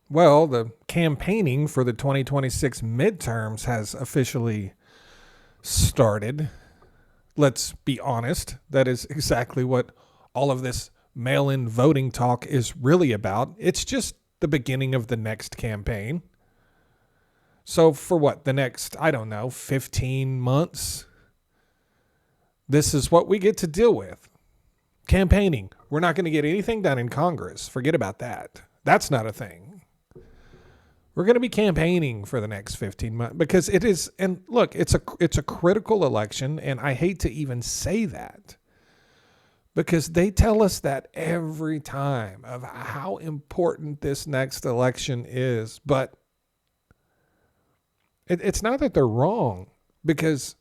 Well, the campaigning for the 2026 midterms has officially started. Let's be honest, that is exactly what all of this mail in voting talk is really about. It's just the beginning of the next campaign. So, for what, the next, I don't know, 15 months, this is what we get to deal with. Campaigning. We're not going to get anything done in Congress. Forget about that. That's not a thing. We're going to be campaigning for the next 15 months because it is, and look, it's a critical election, and I hate to even say that because they tell us that every time of how important this next election is, but it's not that they're wrong, because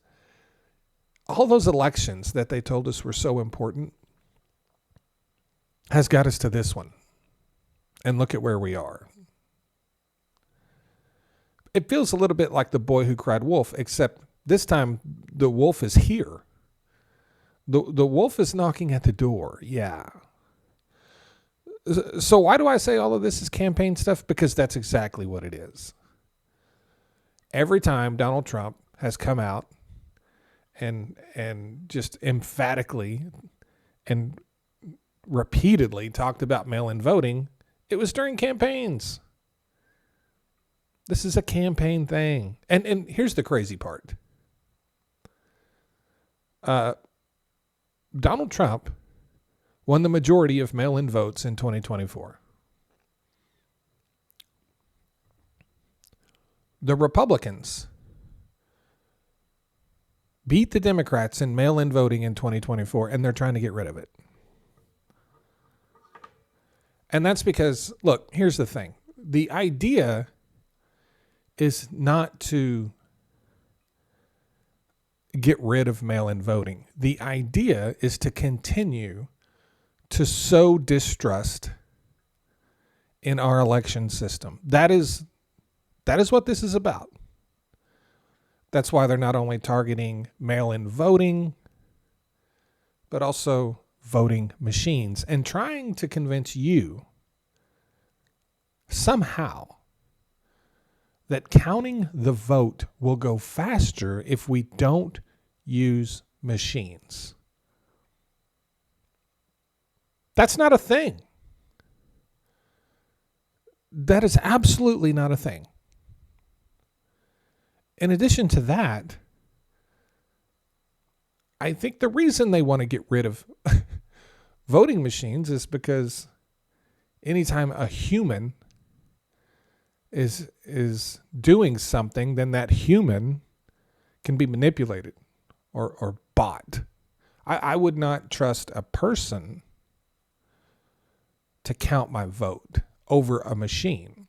all those elections that they told us were so important has got us to this one. And look at where we are. It feels a little bit like The Boy Who Cried Wolf, except this time the wolf is here. The wolf is knocking at the door. Yeah. So why do I say all of this is campaign stuff? Because that's exactly what it is. Every time Donald Trump has come out and just emphatically and repeatedly talked about mail-in voting, it was during campaigns. This is a campaign thing. And here's the crazy part. Donald Trump won the majority of mail-in votes in 2024. The Republicans beat the Democrats in mail-in voting in 2024, and they're trying to get rid of it. And that's because, look, here's the thing. The idea is not to get rid of mail-in voting. The idea is to continue to sow distrust in our election system. That is what this is about. That's why they're not only targeting mail-in voting, but also voting machines and trying to convince you somehow that counting the vote will go faster if we don't use machines. That's not a thing. That is absolutely not a thing. In addition to that, I think the reason they want to get rid of voting machines is because anytime a human is doing something, then that human can be manipulated or bought. I would not trust a person to count my vote over a machine.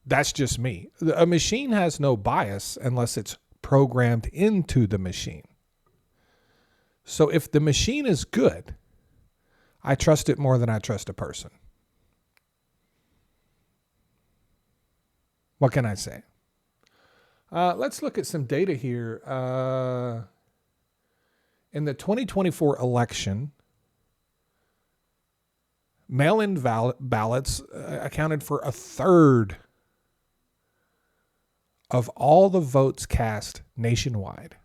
That's just me. A machine has no bias unless it's programmed into the machine. So if the machine is good, I trust it more than I trust a person. What can I say? Let's look at some data here. In the 2024 election, mail-in ballots accounted for a third of all the votes cast nationwide.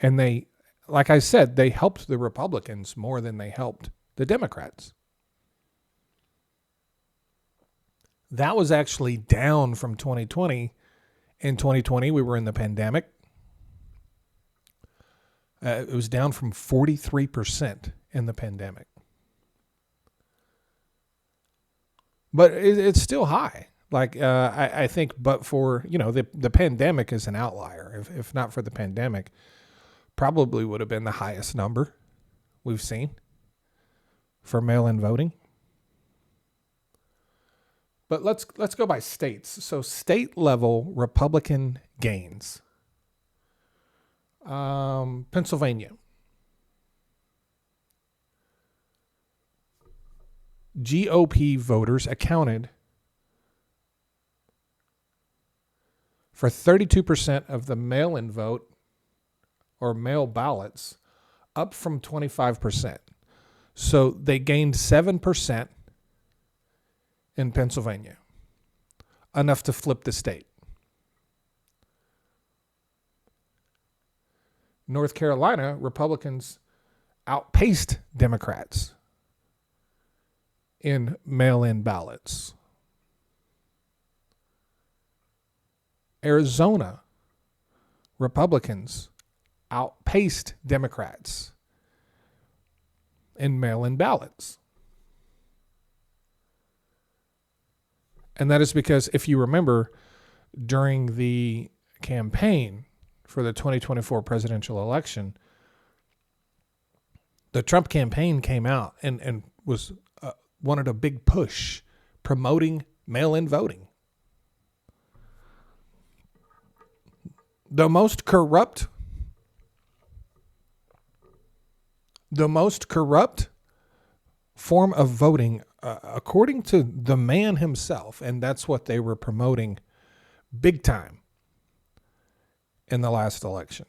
And they, like I said, they helped the Republicans more than they helped the Democrats. That was actually down from 2020. In 2020, we were in the pandemic. It was down from 43% in the pandemic. But it's still high. Like, I think, but for, the pandemic is an outlier. If not for the pandemic, probably would have been the highest number we've seen for mail-in voting. But let's go by states. So state level Republican gains. Pennsylvania. GOP voters accounted for 32% of the mail-in vote or mail ballots, up from 25%. So they gained 7% in Pennsylvania, enough to flip the state. North Carolina, Republicans outpaced Democrats in mail-in ballots. Arizona, Republicans outpaced Democrats in mail-in ballots. And that is because, if you remember, during the campaign for the 2024 presidential election, the Trump campaign came out and was wanted a big push promoting mail-in voting. The most corrupt form of voting, according to the man himself, and that's what they were promoting big time in the last election.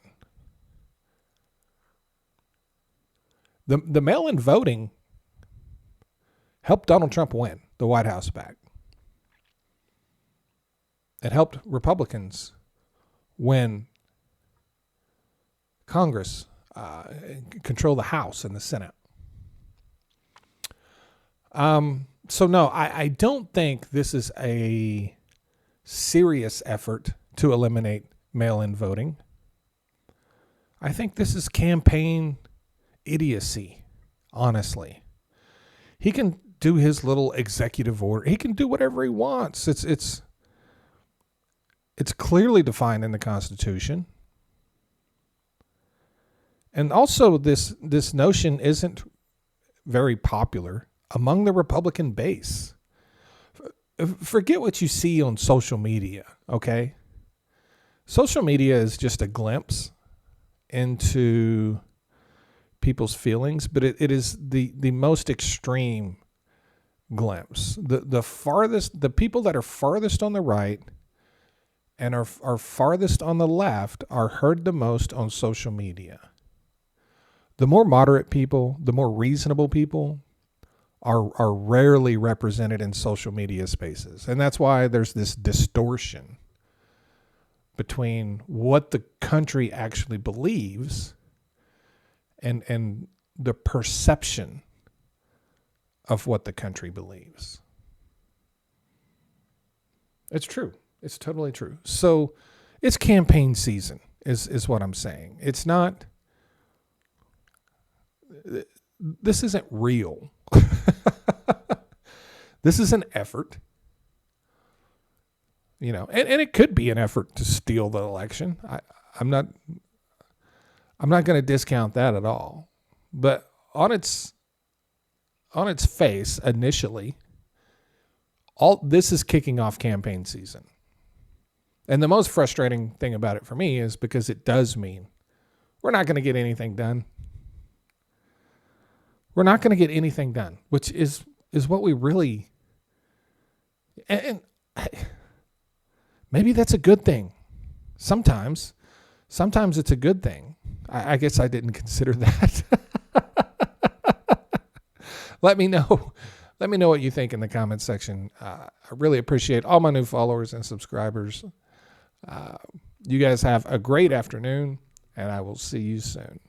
The mail-in voting helped Donald Trump win the White House back. It helped Republicans win Congress, control the House and the Senate. So no, I don't think this is a serious effort to eliminate mail-in voting. I think this is campaign idiocy, honestly. He can do his little executive order. He can do whatever he wants. It's clearly defined in the Constitution. And also this notion isn't very popular among the Republican base. Forget what you see on social media, okay? Social media is just a glimpse into people's feelings, but it is the most extreme glimpse. The people that are farthest on the right and are farthest on the left are heard the most on social media. The more moderate people, the more reasonable people are rarely represented in social media spaces. And that's why there's this distortion between what the country actually believes and the perception of what the country believes. It's true. It's totally true. So it's campaign season is what I'm saying. It's not, this isn't real. This is an effort, and it could be an effort to steal the election. I'm not going to discount that at all. But on its face, initially, all this is kicking off campaign season. And the most frustrating thing about it for me is because it does mean we're not going to get anything done. We're not going to get anything done, which is what we really, and maybe that's a good thing. Sometimes it's a good thing. I guess I didn't consider that. Let me know what you think in the comments section. I really appreciate all my new followers and subscribers. You guys have a great afternoon, and I will see you soon.